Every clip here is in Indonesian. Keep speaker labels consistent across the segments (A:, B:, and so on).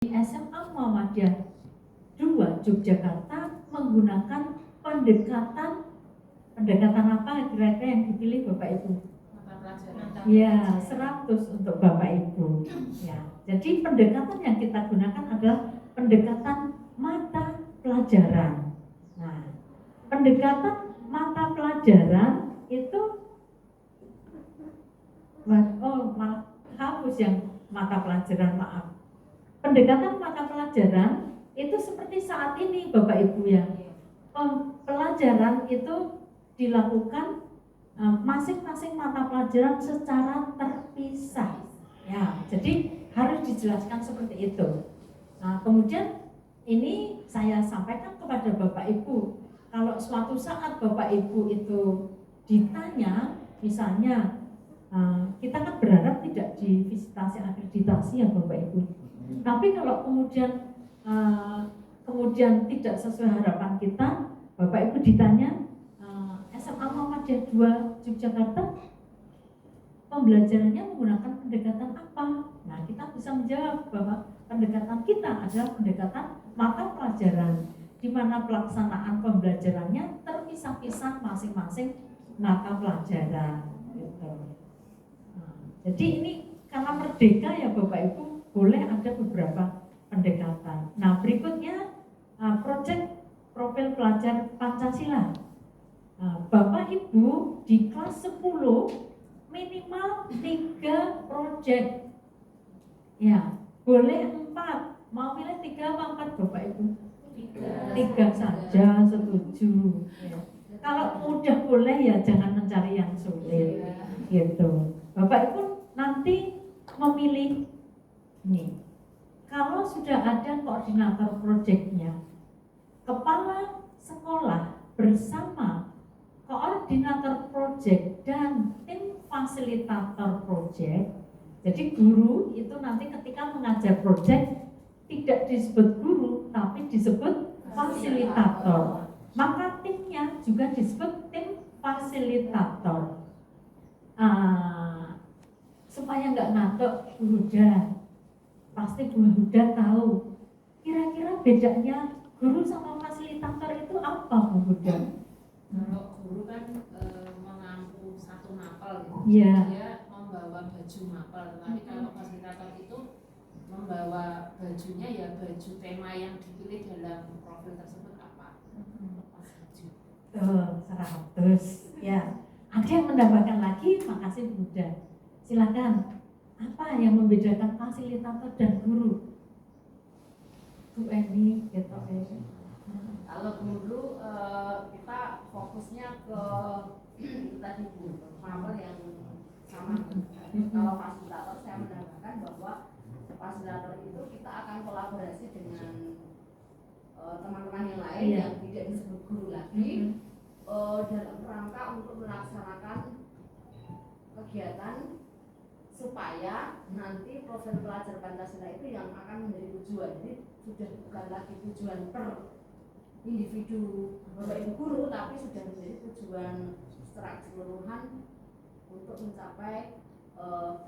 A: SMA Muhammadiyah 2 Yogyakarta menggunakan pendekatan apa kira-kira yang dipilih Bapak Ibu? Ya, 100 untuk Bapak Ibu. Ya, jadi pendekatan yang kita gunakan adalah pendekatan mata pelajaran. Nah, pendekatan mata pelajaran itu malah hapus yang mata pelajaran, maaf. Pendekatan mata pelajaran itu seperti saat ini Bapak Ibu ya. Pelajaran itu dilakukan masing-masing mata pelajaran secara terpisah. Ya, jadi harus dijelaskan seperti itu. Nah, kemudian ini saya sampaikan kepada Bapak Ibu, kalau suatu saat Bapak Ibu itu ditanya, misalnya kita kan berharap tidak divisitasi akreditasi ya Bapak Ibu. Tapi kalau kemudian tidak sesuai harapan kita, Bapak Ibu ditanya SMA Muhammadiyah 2 Yogyakarta pembelajarannya menggunakan pendekatan apa? Nah, kita bisa menjawab bahwa pendekatan kita adalah pendekatan mata pelajaran, di mana pelaksanaan pembelajarannya terpisah-pisah masing-masing mata pelajaran. Gitu. Jadi ini karena merdeka ya Bapak Ibu, boleh ada beberapa pendekatan. Nah, berikutnya proyek profil pelajar Pancasila. Bapak Ibu di kelas 10 minimal 3 proyek. Ya, boleh 4. Mau pilih 3 apa 4 Bapak Ibu? 3 saja, setuju. Ya. Kalau mudah boleh ya, jangan mencari yang sulit. Gitu. Bapak Ibu nanti memilih nih. Kalau sudah ada koordinator proyeknya, kepala sekolah bersama koordinator proyek dan tim fasilitator proyek. Jadi guru itu nanti ketika mengajar proyek tidak disebut guru tapi disebut fasilitator. Maka timnya juga disebut tim fasilitator. Supaya nggak ngatuk Bu Huda, pasti Bu Huda tahu kira-kira bedanya guru sama fasilitator itu apa Bu Huda?
B: Kalau guru kan mengampu satu mapel gitu.
A: Yeah.
B: Dia membawa baju mapel, tapi kalau fasilitator itu membawa bajunya ya baju tema yang dipilih dalam profil tersebut apa?
A: Tuh, 100 ya. Ada yang menambahkan lagi, makasih Bu Huda. Silakan. Apa yang membedakan fasilitator dan guru? Bu Eni, gitu.
C: Kalau guru kita fokusnya ke tadi Bu, mapel yang sama. Kalau fasilitator saya menambahkan bahwa fasilitator itu kita akan kolaborasi dengan teman-teman yang lain yang tidak disebut guru lagi dalam rangka untuk melaksanakan kegiatan supaya nanti profil pelajar Pancasila itu yang akan menjadi tujuan. Jadi sudah bukan lagi tujuan per individu Bapak Ibu guru, tapi sudah menjadi tujuan secara keseluruhan untuk mencapai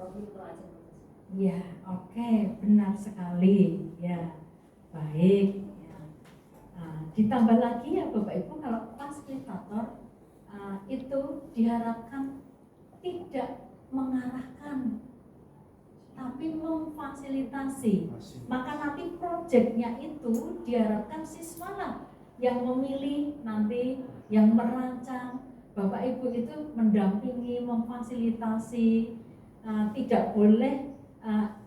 C: profil pelajar Pancasila.
A: Ya, oke, benar sekali. Ya, baik. Ya. Ditambah lagi ya Bapak Ibu, kalau fasilitator itu diharapkan tidak mengarahkan tapi memfasilitasi. Maka nanti proyeknya itu diharapkan siswa lah yang memilih, nanti yang merancang. Bapak Ibu itu mendampingi, memfasilitasi, tidak boleh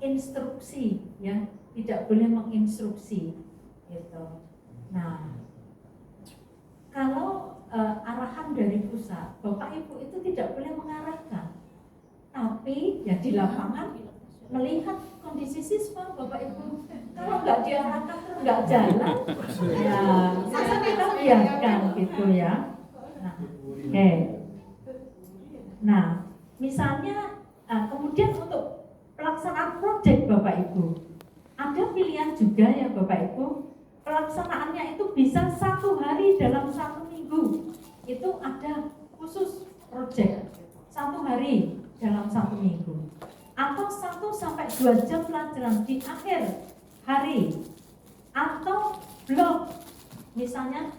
A: instruksi ya, tidak boleh menginstruksi gitu. Nah, kalau arahan dari pusat, Bapak Ibu itu tidak boleh mengarahkan, tapi ya di lapangan melihat kondisi siswa Bapak Ibu. Kalau nggak diarahkan terus nggak jalan, ya masa kita biarkan gitu ya. Nah, oke. Nah, misalnya kemudian untuk pelaksanaan proyek Bapak Ibu, ada pilihan juga ya Bapak Ibu. Pelaksanaannya itu bisa 1 hari dalam 1 minggu. Itu ada khusus proyek 1 hari dalam 1 minggu. Atau 1 sampai 2 jam pelajaran di akhir hari atau blok, misalnya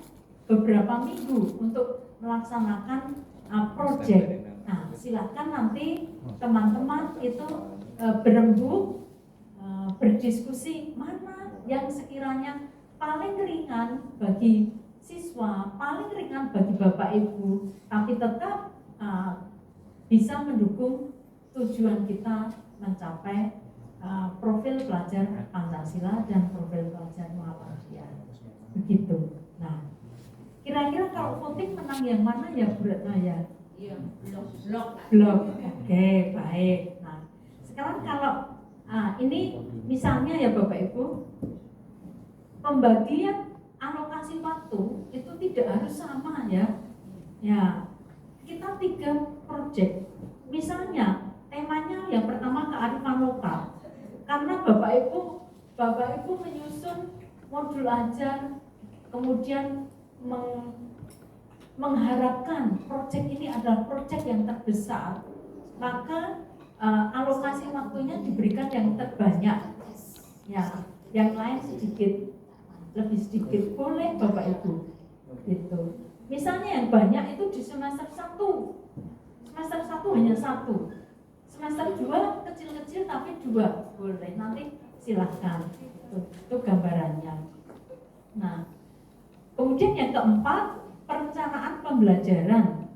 A: beberapa minggu untuk melaksanakan proyek. Nah, silakan nanti teman-teman itu berembuk, berdiskusi mana yang sekiranya paling ringan bagi siswa, paling ringan bagi Bapak Ibu, tapi tetap bisa mendukung tujuan kita mencapai profil pelajar Pancasila dan profil pelajar Muhammadiyah. Begitu. Nah, kira-kira kalau voting menang yang mana ya Bu Retno ya?
C: Iya, blok.
A: Blok. Oke, baik. Nah, sekarang kalau ini misalnya ya Bapak Ibu, pembagian alokasi waktu itu tidak harus sama ya. Ya, kita 3 proyek. Misalnya temanya yang pertama kearifan lokal. Karena Bapak Ibu menyusun modul ajar, kemudian mengharapkan proyek ini adalah proyek yang terbesar, maka alokasi waktunya diberikan yang terbanyak. Ya, yang lain lebih sedikit boleh Bapak Ibu. Gitu. Misalnya yang banyak itu di semester 1. Semester 1 hanya 1. Semester 2 kecil-kecil tapi 2 boleh. Nanti silahkan. Itu gambarannya. Nah, kemudian yang keempat, perencanaan pembelajaran.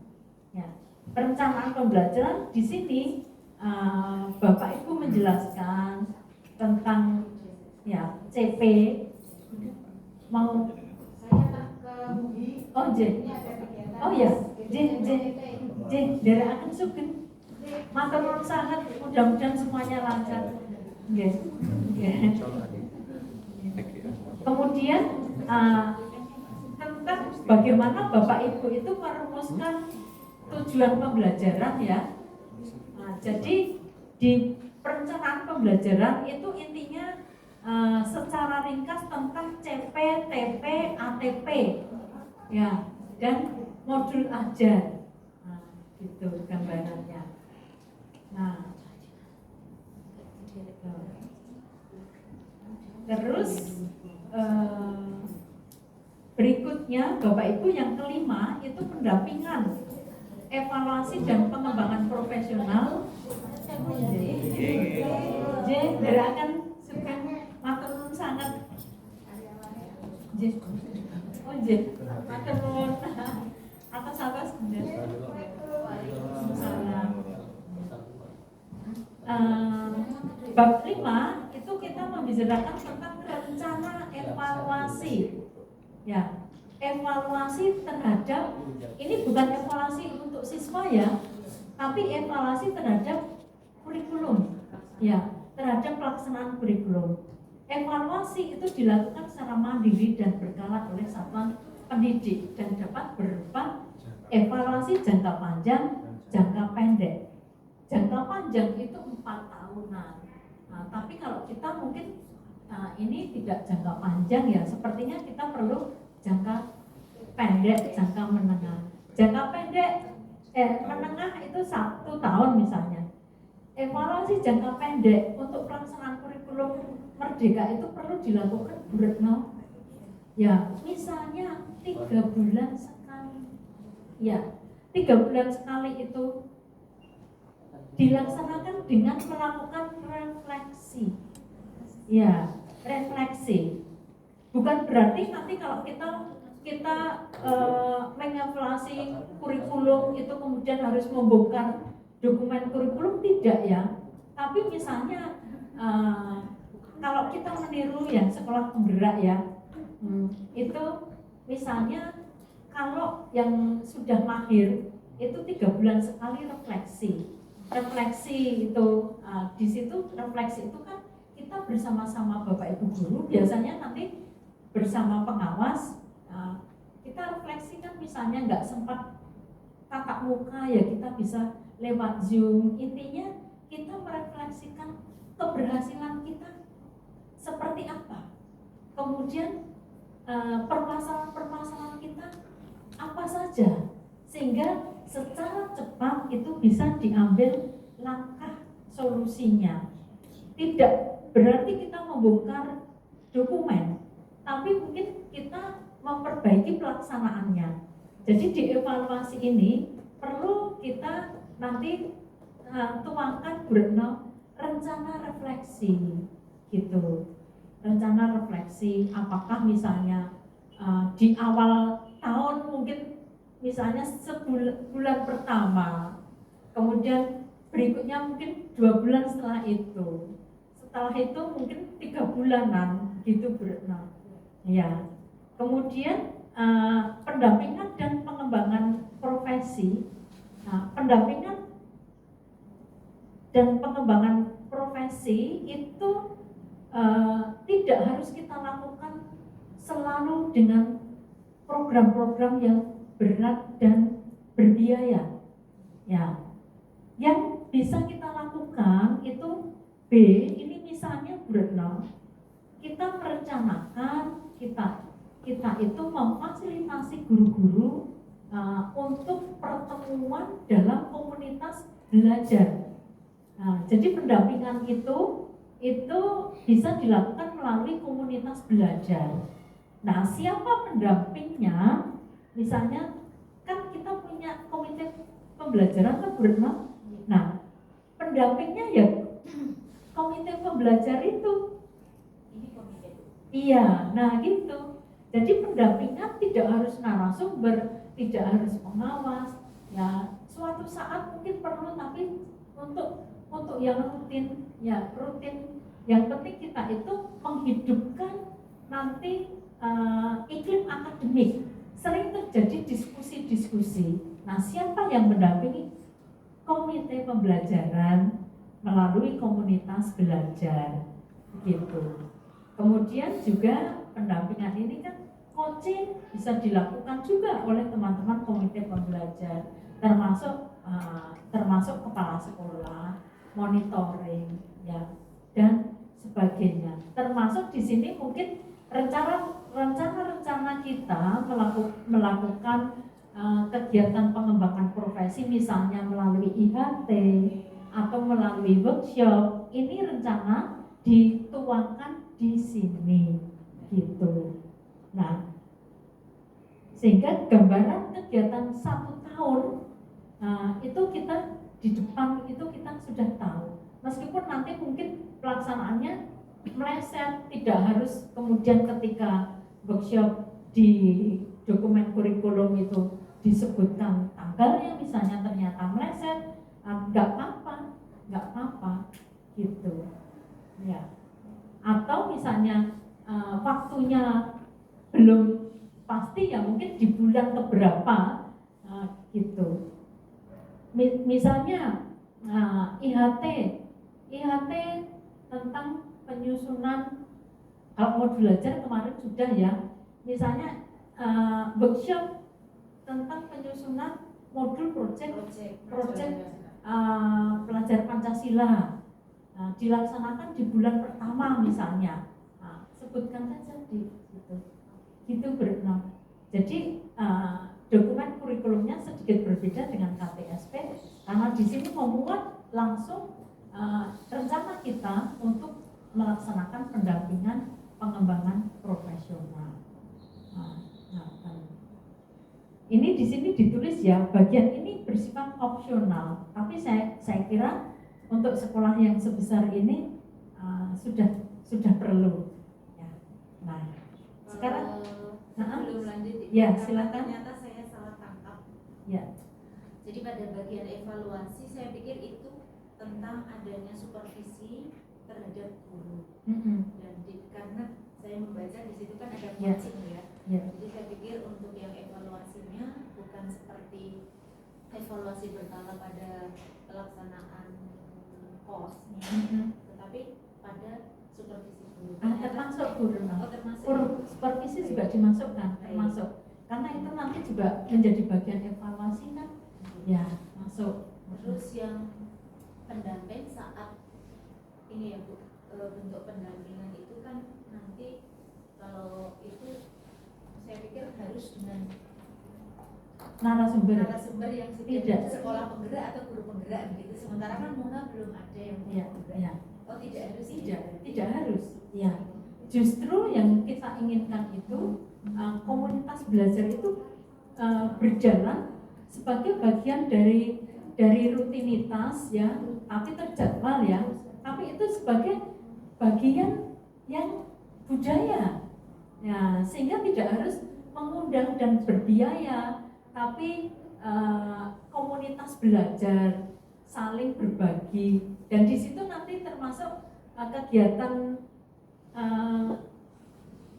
A: Ya, perencanaan pembelajaran di sini Bapak Ibu menjelaskan tentang ya CP. Mau oh J. Oh ya, J dari akan sugen. Matur nuwun sangat, mudah-mudahan semuanya lancar. Nggih. Kemudian tentang bagaimana Bapak Ibu itu merumuskan tujuan pembelajaran ya. Jadi di perencanaan pembelajaran itu intinya secara ringkas tentang CP, TP, ATP ya, dan modul ajar. Gitu gambarannya. Nah, terus berikutnya Bapak Ibu yang kelima itu pendampingan, evaluasi dan pengembangan profesional. J gerakan suka matur nuwun sangat. J oh J matur nuwun atas bab 5 itu kita membicarakan tentang rencana evaluasi. Ya, evaluasi terhadap, ini bukan evaluasi untuk siswa ya, tapi evaluasi terhadap kurikulum. Ya, terhadap pelaksanaan kurikulum. Evaluasi itu dilakukan secara mandiri dan berkala oleh satuan pendidik dan dapat berupa evaluasi jangka panjang, jangka pendek. Jangka panjang itu 4 tahunan. Nah, tapi kalau kita mungkin ini tidak jangka panjang ya, sepertinya kita perlu jangka pendek, jangka menengah. Jangka pendek, menengah itu 1 tahun misalnya. Evaluasi jangka pendek untuk pelaksanaan kurikulum Merdeka itu perlu dilakukan Bu Retno. Ya, misalnya 3 bulan sekali. Ya, 3 bulan sekali itu dilaksanakan dengan melakukan refleksi. Ya, refleksi. Bukan berarti nanti kalau kita mengevaluasi kurikulum itu kemudian harus membongkar dokumen kurikulum, tidak ya. Tapi misalnya kalau kita meniru yang sekolah penggerak ya, itu misalnya kalau yang sudah mahir itu 3 bulan sekali refleksi. Refleksi itu di situ refleksi itu kan kita bersama-sama Bapak Ibu guru, biasanya nanti bersama pengawas kita refleksikan, misalnya nggak sempat tatap muka ya kita bisa lewat Zoom. Intinya kita merefleksikan keberhasilan kita seperti apa, kemudian permasalahan-permasalahan kita apa saja, sehingga secara cepat itu bisa diambil langkah solusinya. Tidak berarti kita membongkar dokumen, tapi mungkin kita memperbaiki pelaksanaannya. Jadi di evaluasi ini perlu kita nanti tuangkan Bu Retno rencana refleksi gitu. Rencana refleksi apakah misalnya di awal tahun mungkin misalnya sebulan pertama, kemudian berikutnya mungkin 2 bulan setelah itu mungkin 3 bulanan gitu Bu Retno. Ya. Kemudian pendampingan dan pengembangan profesi. Nah, pendampingan dan pengembangan profesi itu tidak harus kita lakukan selalu dengan program-program yang berat dan berbiaya. Ya, yang bisa kita lakukan itu B, ini misalnya Bu Retno, kita merencanakan kita itu memfasilitasi guru-guru untuk pertemuan dalam komunitas belajar. Nah, jadi pendampingan itu bisa dilakukan melalui komunitas belajar. Nah, siapa pendampingnya? Misalnya kan kita punya komite pembelajaran kan Bu Retno. Nah, pendampingnya ya komite pembelajar itu.
C: Ini komite.
A: Iya, nah gitu. Jadi pendampingan tidak harus narasumber, tidak harus pengawas. Ya, suatu saat mungkin perlu, tapi untuk yang rutin, ya rutin. Yang penting kita itu menghidupkan nanti iklim akademik. Sering terjadi diskusi-diskusi. Nah, siapa yang mendampingi? Komite pembelajaran melalui komunitas belajar, gitu. Kemudian juga pendampingan ini kan coaching bisa dilakukan juga oleh teman-teman komite pembelajar, termasuk kepala sekolah, monitoring, ya, dan sebagainya. Termasuk di sini mungkin rencana kita melakukan kegiatan pengembangan profesi, misalnya melalui IHT atau melalui workshop. Ini rencana dituangkan di sini, gitu. Nah, sehingga gambaran kegiatan 1 tahun itu kita di depan itu kita sudah tahu. Meskipun nanti mungkin pelaksanaannya meleset, tidak harus kemudian ketika workshop di dokumen kurikulum itu disebutkan tanggalnya, misalnya ternyata meleset, nggak apa-apa, gitu. Ya. Atau misalnya waktunya belum pasti, ya mungkin di bulan keberapa, gitu. Misalnya IHT tentang penyusunan, kalau mau belajar kemarin sudah ya, misalnya workshop tentang penyusunan modul proyek pelajar Pancasila, dilaksanakan di bulan pertama misalnya. Sebutkan saja gitu berenang. Jadi dokumen kurikulumnya sedikit berbeda dengan KTSP karena di sini memuat langsung rencana kita untuk melaksanakan pendampingan pengembangan profesional. Ini di sini ditulis ya, bagian ini bersifat opsional, tapi saya kira untuk sekolah yang sebesar ini sudah perlu. Ya. Nah, sekarang
C: belum lanjut.
A: Ya, silakan.
C: Ternyata saya salah tangkap.
A: Ya.
C: Jadi pada bagian evaluasi saya pikir itu tentang adanya supervisi terhadap guru. Dan karena saya membaca di situ kan ada coaching ya. Jadi saya pikir untuk yang evaluasinya bukan seperti evaluasi berkala pada pelaksanaan kosnya, tetapi pada supervisi guru.
A: Termasuk guru.
C: Termasuk.
A: Supervisi juga dimasukkan, termasuk. Karena itu nanti juga menjadi bagian evaluasi kan. Ya, masuk.
C: Terus yang pendamping saat ini ya Bu, bentuk pendampingan itu kan nanti kalau itu saya pikir harus dengan narasumber yang sudah sekolah penggerak atau guru penggerak gitu. Sementara kan Mona belum ada yang
A: penggerak.
C: Oh tidak harus.
A: Tidak harus. Ya. justru yang kita inginkan itu komunitas belajar itu berjalan sebagai bagian dari rutinitas ya, tapi terjadwal ya, tapi itu sebagai bagian yang budaya ya, sehingga tidak harus mengundang dan berbiaya, tapi komunitas belajar saling berbagi, dan di situ nanti termasuk kegiatan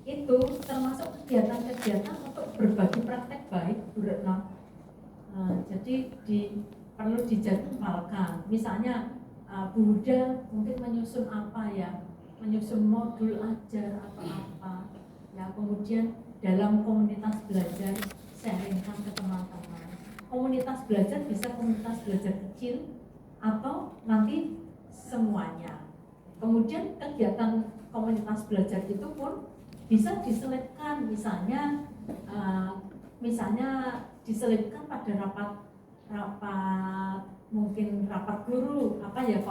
A: itu termasuk kegiatan-kegiatan untuk berbagi praktek baik, Bu Retno. Jadi perlu dijadwalkan. Misalnya Bu Huda mungkin menyusun apa ya, menyusun modul ajar atau apa. Ya, kemudian dalam komunitas belajar sharingkan ke teman-teman. Komunitas belajar bisa komunitas belajar kecil atau nanti semuanya. Kemudian kegiatan komunitas belajar itu pun bisa diselipkan, misalnya diselipkan pada rapat mungkin rapat guru apa ya,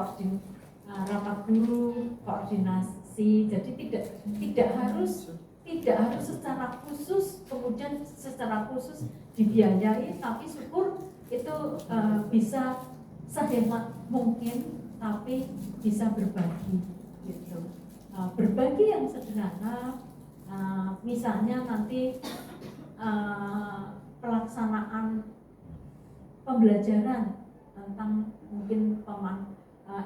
A: rapat guru koordinasi. Jadi tidak harus secara khusus, kemudian secara khusus dibiayai, tapi syukur itu bisa sehemat mungkin, tapi bisa berbagi gitu. Berbagi yang sederhana, misalnya nanti pelaksanaan pembelajaran tentang mungkin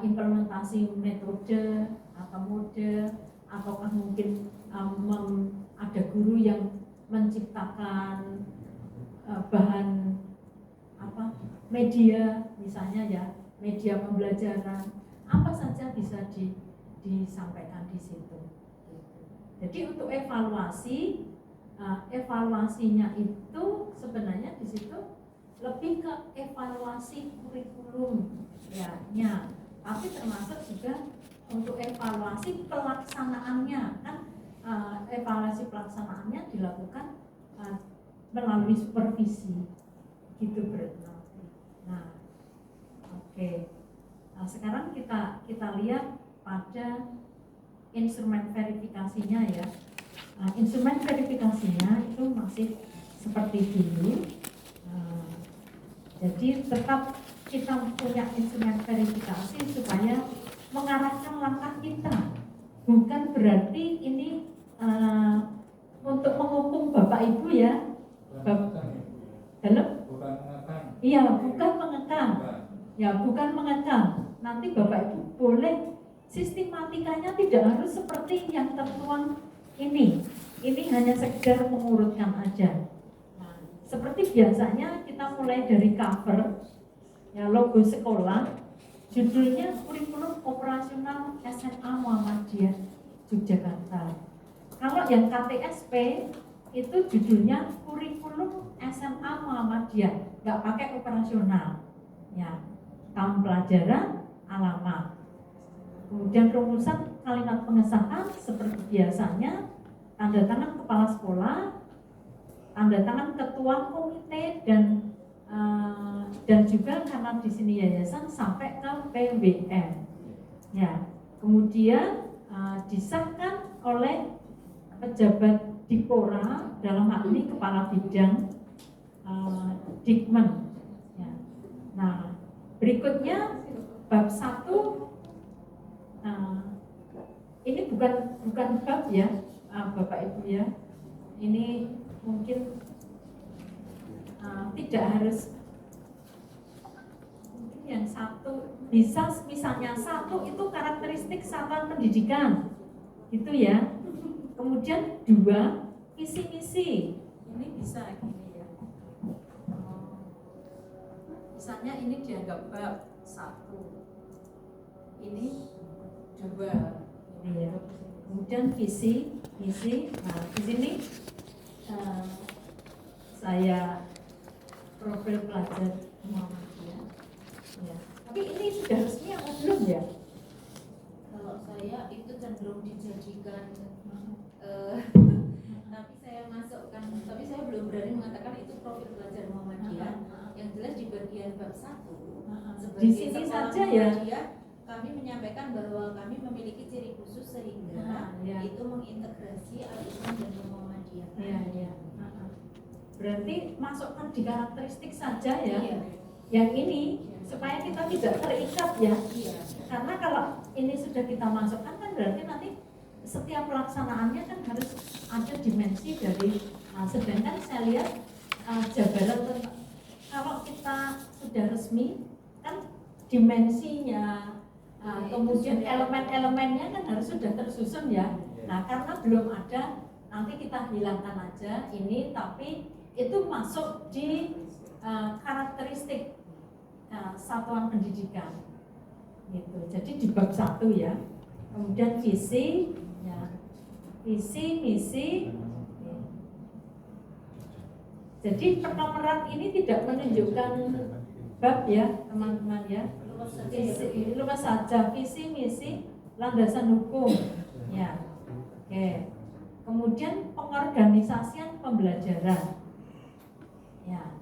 A: implementasi metode atau mode, ataukah mungkin ada guru yang menciptakan bahan media, misalnya ya, media pembelajaran apa saja bisa disampaikan di situ. Jadi untuk evaluasinya itu sebenarnya di situ lebih ke evaluasi kurikulum ya, tapi termasuk juga untuk evaluasi pelaksanaannya kan. Evaluasi pelaksanaannya dilakukan melalui supervisi gitu berarti. Nah, oke. Nah, sekarang kita lihat pada instrumen verifikasinya ya. Instrumen verifikasinya itu masih seperti dulu. Jadi tetap kita punya instrumen verifikasi supaya mengarahkan langkah kita. Bukan berarti ini untuk menghukum Bapak Ibu ya. Halo? Iya, bukan mengekang. Ya, bukan mengekang. Nanti Bapak Ibu boleh sistematikanya tidak harus seperti yang tertuang ini. Ini hanya sekedar mengurutkan aja. Nah, seperti biasanya kita mulai dari cover ya, logo sekolah, judulnya kurikulum operasional SMA Muhammadiyah Yogyakarta. Kalau yang KTSP itu judulnya kurikulum SMA Muhammadiyah, nggak pakai operasional ya, tahun pelajaran, alamat. Kemudian rumusan kalimat pengesahan seperti biasanya, tanda tangan kepala sekolah, tanda tangan ketua komite, dan juga karena di sini yayasan sampai ke PWM. Ya, kemudian disahkan oleh pejabat Dipora, dalam hal ini kepala bidang Dikmen. Ya. Nah, berikutnya bab 1. Ini bukan bab ya, Bapak Ibu ya. Ini mungkin tidak harus, mungkin yang 1 bisa, misalnya 1 itu karakteristik satuan pendidikan, gitu ya. Kemudian 2 visi misi, ini bisa gini ya. Misalnya ini dianggap bab 1, ini 2, ini ya. Kemudian visi misi. Nah, di sini saya profil pelajar Muhammadiyah. Ya. Tapi ini sudah resmi atau belum ya?
B: Kalau saya itu cenderung dijadikan tapi saya masukkan, tapi saya belum berani mengatakan itu profil pelajar Muhammadiyah. Yang jelas di bagian bab 1
A: di sini saja ya.
D: kami menyampaikan bahwa kami memiliki ciri khusus sehingga
A: Ya.
D: itu mengintegrasi Al-Islam dan Muhammadiyah.
A: Ya. Berarti masukkan di karakteristik saja ya.
D: Iya.
A: Yang ini supaya kita tidak terikat ya.
D: Iya.
A: Karena kalau ini sudah kita masukkan kan berarti nanti setiap pelaksanaannya kan harus ada dimensi dari. Sedangkan saya lihat jabaran kalau kita sudah resmi kan dimensinya, kemudian elemen-elemennya kan harus sudah tersusun ya. Nah karena belum ada, nanti kita hilangkan aja ini, tapi itu masuk di karakteristik satuan pendidikan gitu. Jadi di bab 1 ya. Kemudian visi ya, visi misi. Jadi penomoran ini tidak menunjukkan bab ya teman-teman ya. Luas saja visi misi landasan hukum ya. Oke. Kemudian pengorganisasian pembelajaran ya,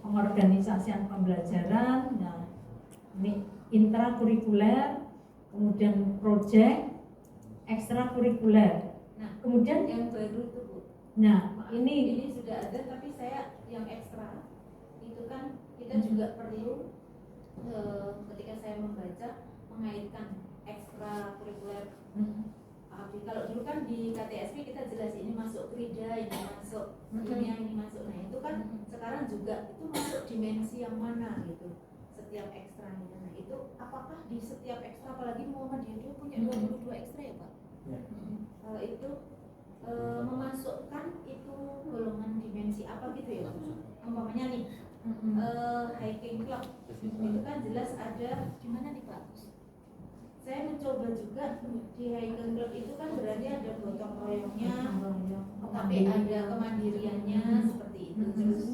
A: pengorganisasian pembelajaran. Nah ini intrakurikuler, kemudian project, ekstrakurikuler.
D: Nah,
A: kemudian
D: yang baru itu Bu.
A: Nah
D: Ini
A: ini
D: sudah ada, tapi saya yang ekstra itu kan kita juga perlu ketika saya membaca mengaitkan ekstra kurikuler. Kalau dulu kan di KTSP kita jelas ini masuk krida, ini masuk ini masuk. Nah itu kan sekarang juga itu masuk dimensi yang mana gitu setiap ekstranya. Nah itu apakah di setiap ekstra, apalagi Muhammadiyah dia punya 22 ekstra ya Pak? Kalau itu memasukkan itu golongan dimensi apa gitu ya? Umpamanya nih hiking club itu kan jelas ada di mana nih Pak? Saya mencoba juga di hiking club itu kan berarti ada gotong royongnya, tapi ada kemandiriannya seperti itu. Terus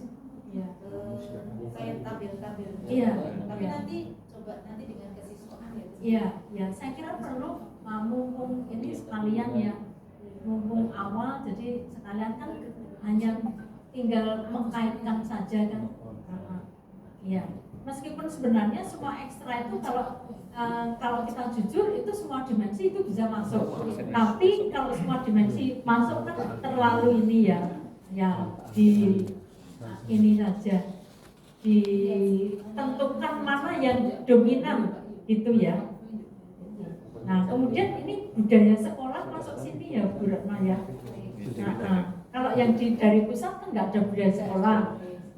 D: saya tampil-tampil.
A: Iya.
D: Tapi
A: Iya.
D: nanti coba nanti dengan kesiswaan ya.
A: Iya, saya kira perlu mumpung ini sekalian ya, mumpung awal, jadi sekalian kan hanya tinggal mengkaitkan saja kan. Iya, meskipun sebenarnya semua ekstra itu kalau kita jujur itu semua dimensi itu bisa masuk. Tapi kalau semua dimensi masuk kan terlalu ini ya di ini saja ditentukan mana yang dominan gitu ya. Nah kemudian ini budaya sekolah masuk sini ya Bu Ratna ya. Kalau yang dari pusat kan nggak ada budaya sekolah.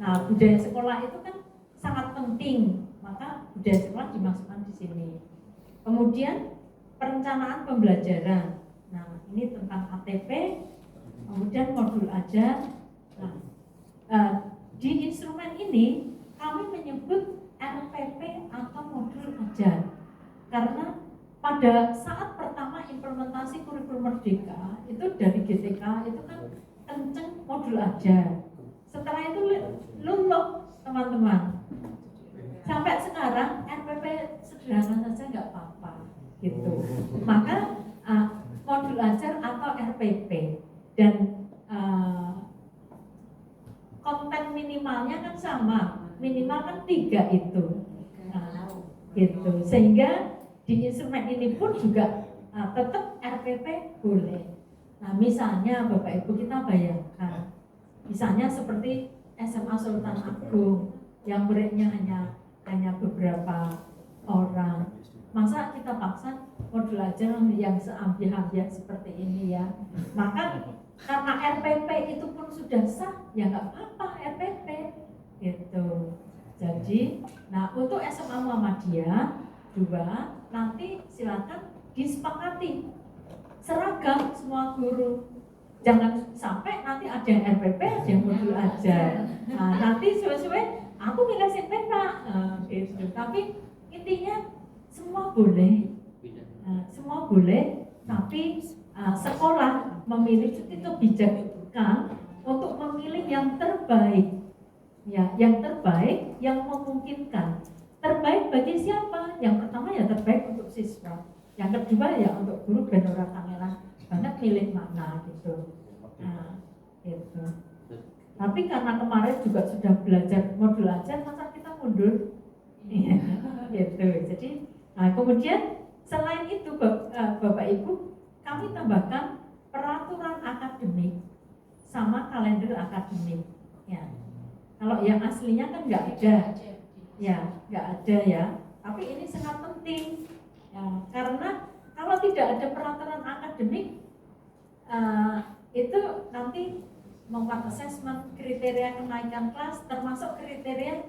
A: Nah budaya sekolah itu kan sangat penting, maka budaya sekolah dimasukkan di sini. Kemudian perencanaan pembelajaran. Nah ini tentang ATP, kemudian modul ajar. Nah di instrumen ini kami menyebut RPP atau modul ajar karena pada saat pertama implementasi kurikulum merdeka itu dari GTK itu kan kenceng modul ajar. Setelah itu lulus teman-teman. Sampai sekarang RPP sederhana saja nggak apa-apa gitu. Maka modul ajar atau RPP dan konten minimalnya kan sama, minimal kan 3 itu. Gitu. Sehingga di instrumen ini pun juga tetap RPP boleh. Nah misalnya Bapak Ibu kita bayangkan, misalnya seperti SMA Sultan Agung yang muridnya hanya beberapa orang, masa kita paksa modul ajar yang seambiah-ambiah seperti ini ya. Maka karena RPP itu pun sudah sah, ya nggak apa-apa RPP gitu. Jadi, nah untuk SMA Muhammadiyah 2 nanti silakan disepakati seragam semua guru. Jangan sampai nanti ada yang RPP, ada yang modul ajar. Nah, nanti sesuai aku milih SPK gitu. Tapi intinya semua boleh. Semua boleh, tapi sekolah memilih kebijakan untuk memilih yang terbaik. Ya, yang terbaik yang memungkinkan. Terbaik bagi siapa? Yang pertama ya terbaik untuk siswa. Yang kedua ya untuk guru ben ora kangelan banget milih mana gitu. Nah, gitu. Tapi karena kemarin juga sudah belajar modul ajar, masa kita mundur? Gitu. Jadi Nah, kemudian selain itu Bapak Ibu, kami tambahkan peraturan akademik sama kalender akademik. Ya. Kalau yang aslinya kan nggak ada, ya nggak ada ya. Tapi ini sangat penting, ya, karena kalau tidak ada peraturan akademik, itu nanti membuat assessment kriteria kenaikan kelas, termasuk kriteria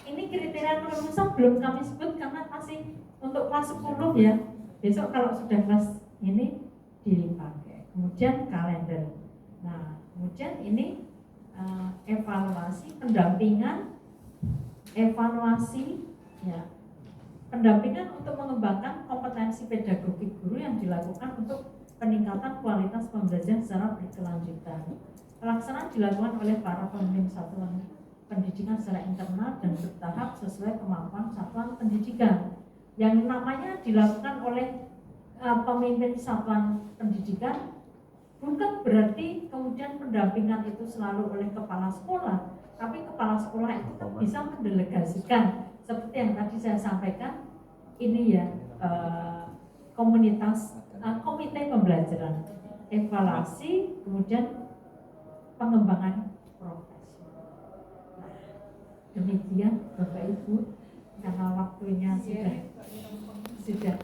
A: ini kriteria kelulusan belum kami sebut karena masih untuk kelas 10 ya. Besok kalau sudah kelas ini dipakai. Kemudian kalender. Nah, kemudian ini evaluasi, pendampingan, evaluasi, ya, pendampingan untuk mengembangkan kompetensi pedagogi guru yang dilakukan untuk peningkatan kualitas pembelajaran secara berkelanjutan. Pelaksanaan dilakukan oleh para pemimpin satuan pendidikan secara internal dan bertahap sesuai kemampuan satuan pendidikan. Yang namanya dilakukan oleh pemimpin satuan pendidikan bukan berarti kemudian pendampingan itu selalu oleh kepala sekolah, tapi kepala sekolah itu kan bisa mendelegasikan seperti yang tadi saya sampaikan ini ya, komunitas komite pembelajaran, evaluasi, kemudian pengembangan profesi. Nah, demikian Bapak Ibu, karena waktunya sudah